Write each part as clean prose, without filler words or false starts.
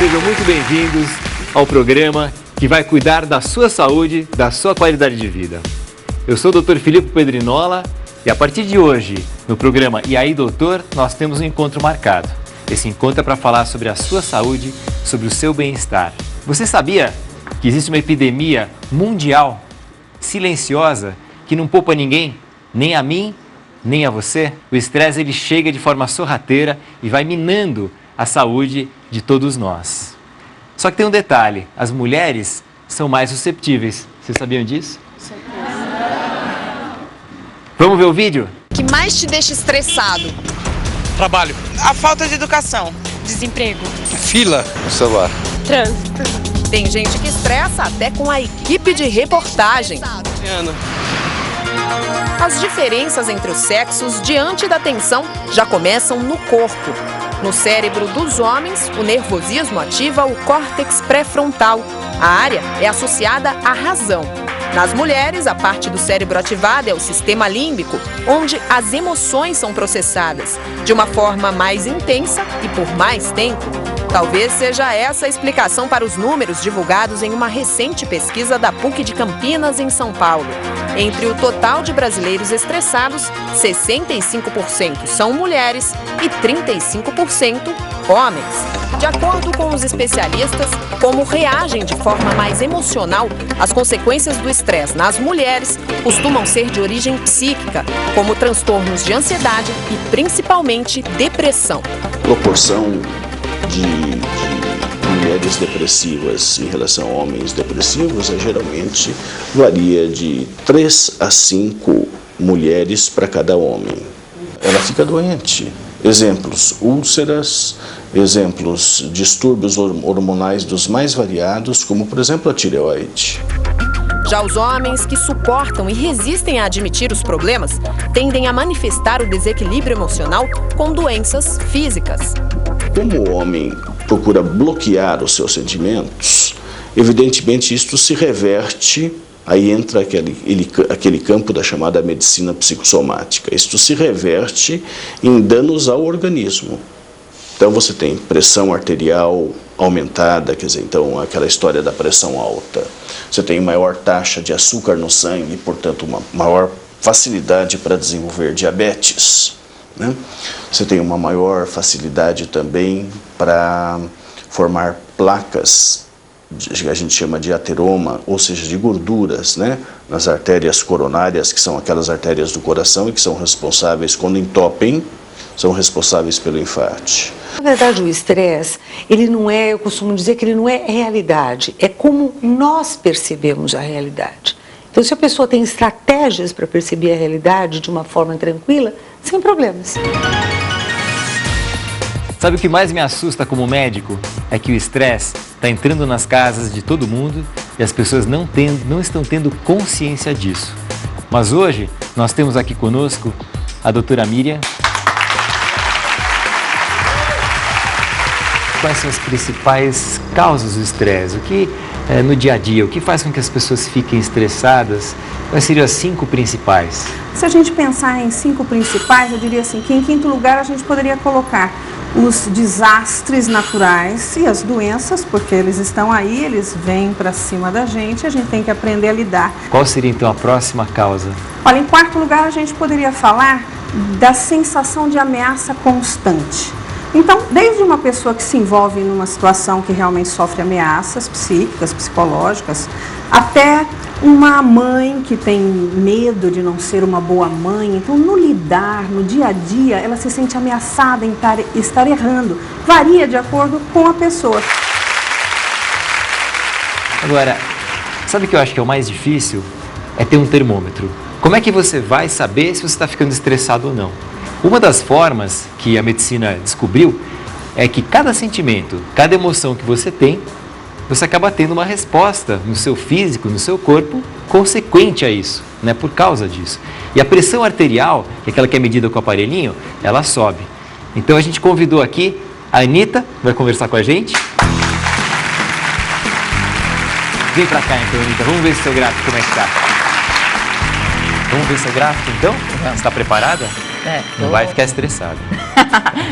Sejam muito bem-vindos ao programa que vai cuidar da sua saúde, da sua qualidade de vida. Eu sou o Dr. Filipe Pedrinola e a partir de hoje, no programa E aí, Doutor, nós temos um encontro marcado. Esse encontro é para falar sobre a sua saúde, sobre o seu bem-estar. Você sabia que existe uma epidemia mundial, silenciosa, que não poupa ninguém, nem a mim, nem a você? O estresse ele chega de forma sorrateira e vai minando a saúde de todos nós. Só que tem um detalhe, as mulheres são mais susceptíveis. Vocês sabiam disso? Vamos ver o vídeo? O que mais te deixa estressado? Trabalho. A falta de educação. Desemprego. Fila. O celular. Trânsito. Tem gente que estressa até com a equipe de reportagem. Ana. As diferenças entre os sexos diante da tensão já começam no corpo. No cérebro dos homens, o nervosismo ativa o córtex pré-frontal. A área é associada à razão. Nas mulheres, a parte do cérebro ativada é o sistema límbico, onde as emoções são processadas de uma forma mais intensa e por mais tempo. Talvez seja essa a explicação para os números divulgados em uma recente pesquisa da PUC de Campinas, em São Paulo. Entre o total de brasileiros estressados, 65% são mulheres e 35% homens. De acordo com os especialistas, como reagem de forma mais emocional, as consequências do estresse nas mulheres costumam ser de origem psíquica, como transtornos de ansiedade e principalmente depressão. Proporção de mulheres depressivas em relação a homens depressivos geralmente varia de 3 a 5 mulheres para cada homem. Ela fica doente. Exemplos, úlceras, exemplos, distúrbios hormonais dos mais variados, como por exemplo a tireoide. Já os homens que suportam e resistem a admitir os problemas tendem a manifestar o desequilíbrio emocional com doenças físicas. Como o homem procura bloquear os seus sentimentos, evidentemente isto se reverte, aí entra aquele campo da chamada medicina psicossomática. Isto se reverte em danos ao organismo. Então você tem pressão arterial aumentada, quer dizer, então aquela história da pressão alta. Você tem maior taxa de açúcar no sangue, portanto uma maior facilidade para desenvolver diabetes, né? Você tem uma maior facilidade também para formar placas, a gente chama de ateroma, ou seja, de gorduras, né, nas artérias coronárias, que são aquelas artérias do coração e que são responsáveis, quando entopem, são responsáveis pelo infarte. Na verdade, o estresse, ele não é, eu costumo dizer que ele não é realidade, é como nós percebemos a realidade. Então, se a pessoa tem estratégias para perceber a realidade de uma forma tranquila, sem problemas. Sabe o que mais me assusta como médico? É que o estresse está entrando nas casas de todo mundo e as pessoas não estão tendo consciência disso. Mas hoje nós temos aqui conosco a doutora Miriam. Quais são as principais causas do estresse? O que no dia a dia, o que faz com que as pessoas fiquem estressadas? Quais seriam as 5 principais? Se a gente pensar em 5 principais, eu diria assim, que em quinto lugar a gente poderia colocar os desastres naturais e as doenças, porque eles estão aí, eles vêm para cima da gente, a gente tem que aprender a lidar. Qual seria então a próxima causa? Olha, em quarto lugar a gente poderia falar da sensação de ameaça constante. Então, desde uma pessoa que se envolve numa situação que realmente sofre ameaças psíquicas, psicológicas, até uma mãe que tem medo de não ser uma boa mãe. Então, no lidar, no dia a dia, ela se sente ameaçada em estar errando. Varia de acordo com a pessoa. Agora, sabe o que eu acho que é o mais difícil? É ter um termômetro. Como é que você vai saber se você está ficando estressado ou não? Uma das formas que a medicina descobriu é que cada sentimento, cada emoção que você tem, você acaba tendo uma resposta no seu físico, no seu corpo, consequente a isso, né, por causa disso. E a pressão arterial, que é aquela que é medida com o aparelhinho, ela sobe. Então a gente convidou aqui a Anitta, vai conversar com a gente. Vem pra cá então, Anitta, vamos ver se seu gráfico como é que tá. Vamos ver seu gráfico então? Você está preparada? É. Não vai ficar estressada.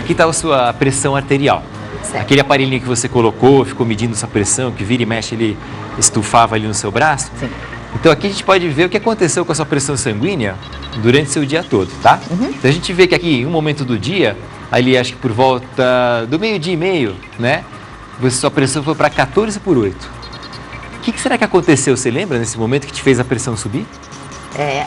Aqui está a sua pressão arterial. Certo. Aquele aparelhinho que você colocou, ficou medindo essa pressão, que vira e mexe, ele estufava ali no seu braço. Sim. Então aqui a gente pode ver o que aconteceu com a sua pressão sanguínea durante seu dia todo, tá? Então a gente vê que aqui, em um momento do dia, ali acho que por volta do 12:30, né? Sua pressão foi para 14/8. O que será que aconteceu? Você lembra nesse momento que te fez a pressão subir?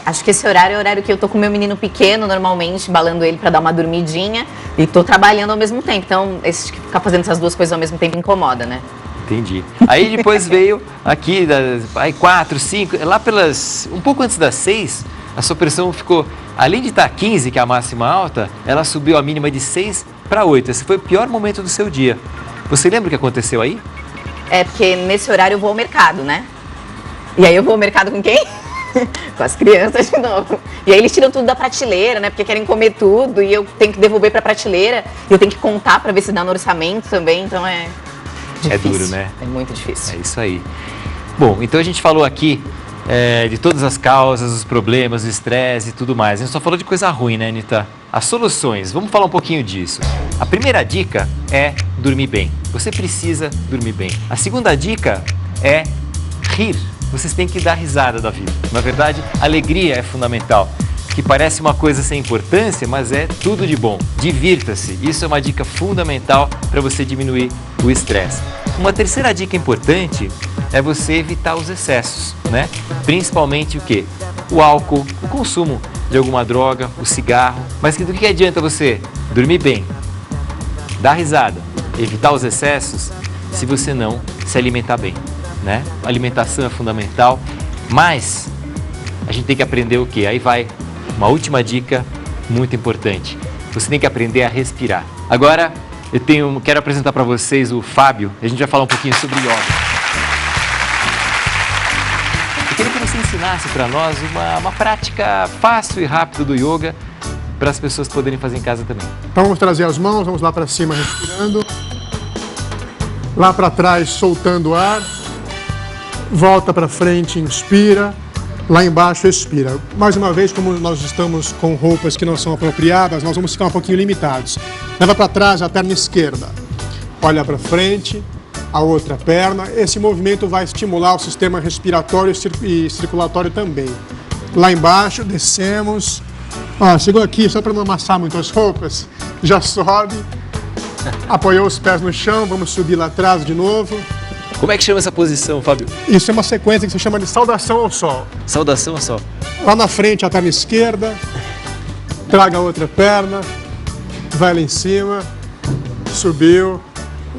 Acho que esse horário é o horário que eu tô com meu menino pequeno, normalmente, balando ele para dar uma dormidinha e tô trabalhando ao mesmo tempo. Então, ficar fazendo essas duas coisas ao mesmo tempo incomoda, né? Entendi. Aí depois veio aqui, aí 4, 5, lá pelas, um pouco antes das 6, a sua pressão ficou, além de estar 15, que é a máxima alta, ela subiu a mínima de 6 para 8. Esse foi o pior momento do seu dia. Você lembra o que aconteceu aí? Porque nesse horário eu vou ao mercado, né? E aí eu vou ao mercado com quem? Com as crianças de novo. E aí eles tiram tudo da prateleira, né? Porque querem comer tudo e eu tenho que devolver para a prateleira e eu tenho que contar para ver se dá no orçamento também, então é difícil. É duro, né? É muito difícil. É isso aí. Bom, então a gente falou aqui de todas as causas, os problemas, o estresse e tudo mais. A gente só falou de coisa ruim, né, Anitta? As soluções, vamos falar um pouquinho disso. A primeira dica é dormir bem. Você precisa dormir bem. A segunda dica é rir. Vocês têm que dar risada da vida. Na verdade, alegria é fundamental. Que parece uma coisa sem importância, mas é tudo de bom. Divirta-se. Isso é uma dica fundamental para você diminuir o estresse. Uma terceira dica importante é você evitar os excessos, né? Principalmente o quê? O álcool, o consumo de alguma droga, o cigarro. Mas do que adianta você dormir bem, dar risada, evitar os excessos, se você não se alimentar bem, né? A alimentação é fundamental, mas a gente tem que aprender o quê? Aí vai uma última dica muito importante. Você tem que aprender a respirar. Agora, quero apresentar para vocês o Fábio. A gente vai falar um pouquinho sobre yoga. Eu queria que você ensinasse para nós uma prática fácil e rápida do yoga para as pessoas poderem fazer em casa também. Então vamos trazer as mãos, vamos lá para cima respirando. Lá para trás soltando o ar. Volta para frente, inspira. Lá embaixo, expira. Mais uma vez, como nós estamos com roupas que não são apropriadas, nós vamos ficar um pouquinho limitados. Leva para trás a perna esquerda. Olha para frente, a outra perna. Esse movimento vai estimular o sistema respiratório e circulatório também. Lá embaixo, descemos. Chegou aqui, só para não amassar muito as roupas. Já sobe. Apoiou os pés no chão, vamos subir lá atrás de novo. Como é que chama essa posição, Fábio? Isso é uma sequência que se chama de saudação ao sol. Saudação ao sol. Lá na frente, a perna esquerda. Traga a outra perna. Vai lá em cima. Subiu.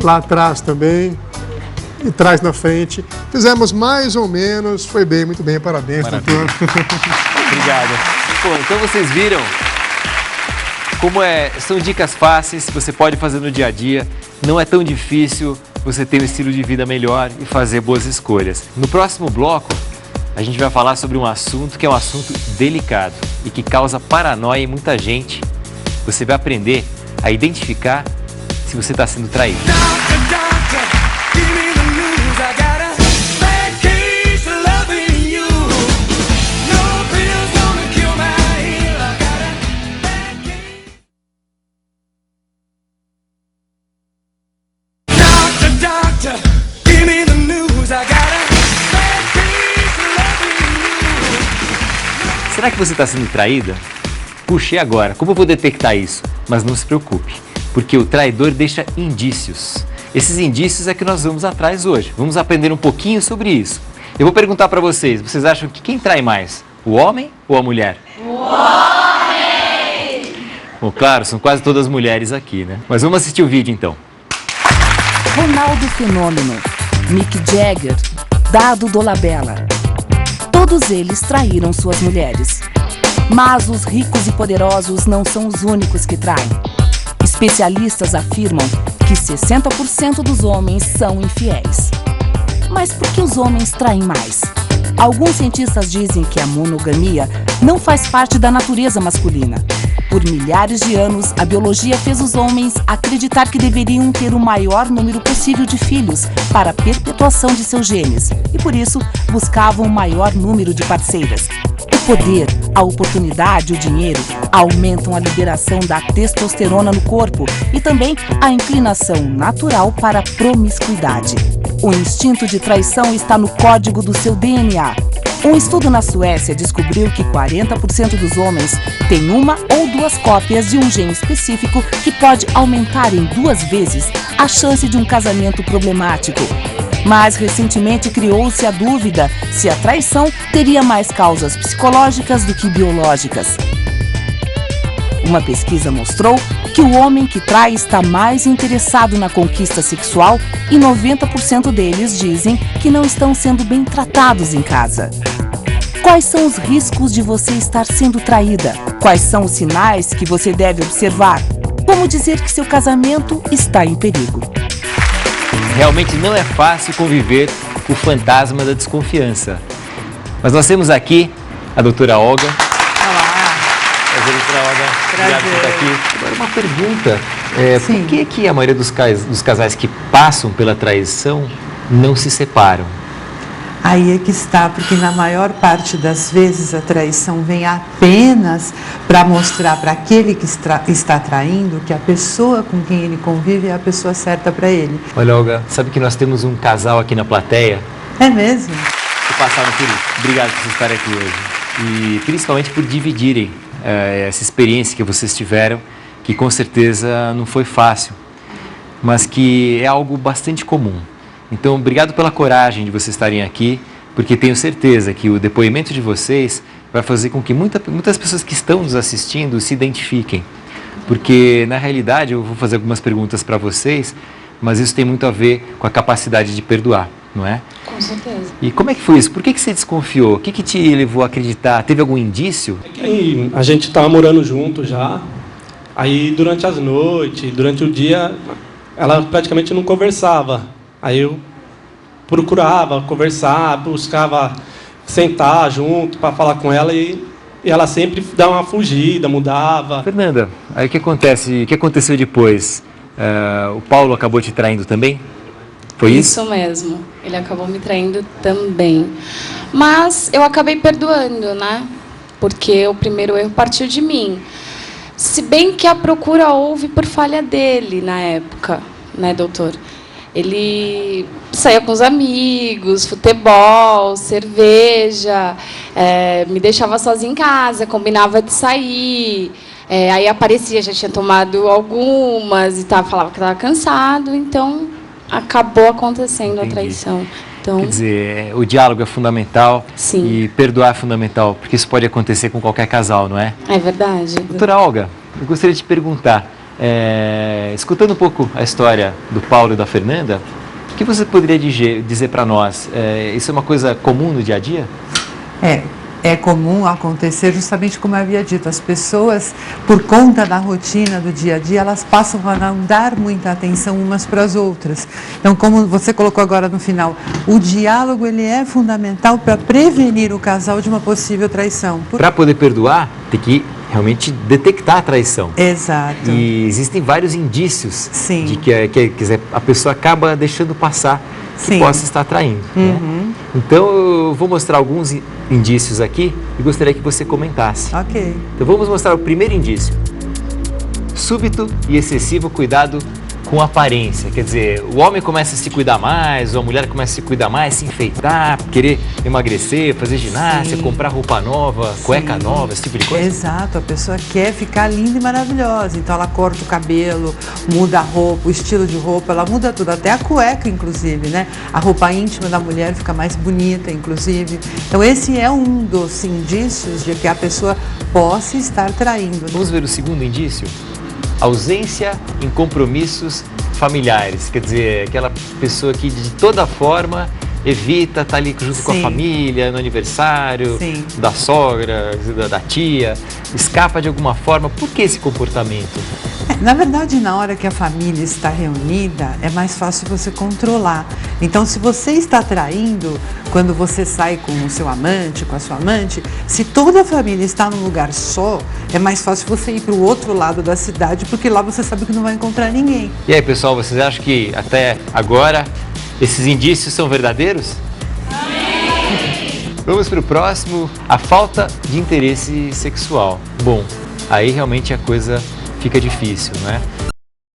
Lá atrás também. E traz na frente. Fizemos mais ou menos. Foi bem, muito bem. Parabéns, doutor. Obrigado. Bom, então vocês viram como são dicas fáceis, você pode fazer no dia a dia. Não é tão difícil você ter um estilo de vida melhor e fazer boas escolhas. No próximo bloco, a gente vai falar sobre um assunto que é um assunto delicado e que causa paranoia em muita gente. Você vai aprender a identificar se você está sendo traído. Será que você está sendo traída? Puxei agora, como eu vou detectar isso? Mas não se preocupe, porque o traidor deixa indícios. Esses indícios é que nós vamos atrás hoje. Vamos aprender um pouquinho sobre isso. Eu vou perguntar para vocês acham que quem trai mais? O homem ou a mulher? O homem! Bom, claro, são quase todas mulheres aqui, né? Mas vamos assistir o vídeo então. Ronaldo Fenômeno, Mick Jagger, Dado Dolabella. Todos eles traíram suas mulheres. Mas os ricos e poderosos não são os únicos que traem. Especialistas afirmam que 60% dos homens são infiéis. Mas por que os homens traem mais? Alguns cientistas dizem que a monogamia não faz parte da natureza masculina. Por milhares de anos, a biologia fez os homens acreditar que deveriam ter o maior número possível de filhos para a perpetuação de seus genes e, por isso, buscavam o maior número de parceiras. O poder, a oportunidade e o dinheiro aumentam a liberação da testosterona no corpo e também a inclinação natural para a promiscuidade. O instinto de traição está no código do seu DNA. Um estudo na Suécia descobriu que 40% dos homens têm uma ou duas cópias de um gene específico que pode aumentar em 2 vezes a chance de um casamento problemático. Mas recentemente criou-se a dúvida se a traição teria mais causas psicológicas do que biológicas. Uma pesquisa mostrou que o homem que trai está mais interessado na conquista sexual e 90% deles dizem que não estão sendo bem tratados em casa. Quais são os riscos de você estar sendo traída? Quais são os sinais que você deve observar? Como dizer que seu casamento está em perigo? Realmente não é fácil conviver com o fantasma da desconfiança. Mas nós temos aqui a doutora Olga. Prazer, doutora Olga. Obrigado por estar aqui. Agora uma pergunta. Por que a maioria dos casais que passam pela traição não se separam? Aí é que está, porque na maior parte das vezes a traição vem apenas para mostrar para aquele que está traindo que a pessoa com quem ele convive é a pessoa certa para ele. Olha, Olga, sabe que nós temos um casal aqui na plateia? É mesmo? Que passaram por isso. Obrigado por vocês estarem aqui hoje. E principalmente por dividirem essa experiência que vocês tiveram, que com certeza não foi fácil, mas que é algo bastante comum. Então, obrigado pela coragem de vocês estarem aqui, porque tenho certeza que o depoimento de vocês vai fazer com que muitas pessoas que estão nos assistindo se identifiquem. Porque, na realidade, eu vou fazer algumas perguntas para vocês, mas isso tem muito a ver com a capacidade de perdoar, não é? Com certeza. E como é que foi isso? Por que você desconfiou? O que te levou a acreditar? Teve algum indício? A gente estava morando junto já, aí durante as noites, durante o dia, ela praticamente não conversava. Aí eu procurava conversar, buscava sentar junto para falar com ela e ela sempre dava uma fugida, mudava. Fernanda, aí o que acontece? O que aconteceu depois? O Paulo acabou te traindo também? Foi isso? Isso mesmo. Ele acabou me traindo também. Mas eu acabei perdoando, né? Porque o primeiro erro partiu de mim. Se bem que a procura houve por falha dele na época, né, doutor? Ele saía com os amigos, futebol, cerveja, me deixava sozinha em casa, combinava de sair, aí aparecia, já tinha tomado algumas e falava que estava cansado, então acabou acontecendo a traição. Então, quer dizer, o diálogo é fundamental. Sim. E perdoar é fundamental, porque isso pode acontecer com qualquer casal, não é? É verdade. Doutora Olga, eu gostaria de te perguntar, escutando um pouco a história do Paulo e da Fernanda, o que você poderia dizer para nós? Isso é uma coisa comum no dia a dia? É comum acontecer justamente como eu havia dito, as pessoas, por conta da rotina do dia a dia, elas passam a não dar muita atenção umas para as outras. Então, como você colocou agora no final, o diálogo ele é fundamental para prevenir o casal de uma possível traição. Para poder perdoar, tem que realmente detectar a traição. Exato. E existem vários indícios Sim. de que a pessoa acaba deixando passar que Sim. possa estar traindo. Uhum. Né? Então, eu vou mostrar alguns indícios aqui e gostaria que você comentasse. Ok. Então, vamos mostrar o primeiro indício. Súbito e excessivo cuidado com aparência. Quer dizer, o homem começa a se cuidar mais, ou a mulher começa a se cuidar mais, se enfeitar, querer emagrecer, fazer ginástica, comprar roupa nova, cueca nova, esse tipo de coisa. Exato, a pessoa quer ficar linda e maravilhosa, então ela corta o cabelo, muda a roupa, o estilo de roupa, ela muda tudo, até a cueca inclusive, né? A roupa íntima da mulher fica mais bonita, inclusive. Então esse é um dos indícios de que a pessoa possa estar traindo. Vamos ver o segundo indício? Ausência em compromissos familiares, quer dizer, aquela pessoa que de toda forma evita estar ali junto com a família, no aniversário, da sogra, da tia, escapa de alguma forma. Por que esse comportamento? Na verdade, na hora que a família está reunida, é mais fácil você controlar. Então, se você está traindo, quando você sai com o seu amante, com a sua amante, se toda a família está num lugar só, é mais fácil você ir para o outro lado da cidade, porque lá você sabe que não vai encontrar ninguém. E aí, pessoal, vocês acham que até agora esses indícios são verdadeiros? Vamos para o próximo, a falta de interesse sexual. Bom, aí realmente a coisa fica difícil, né?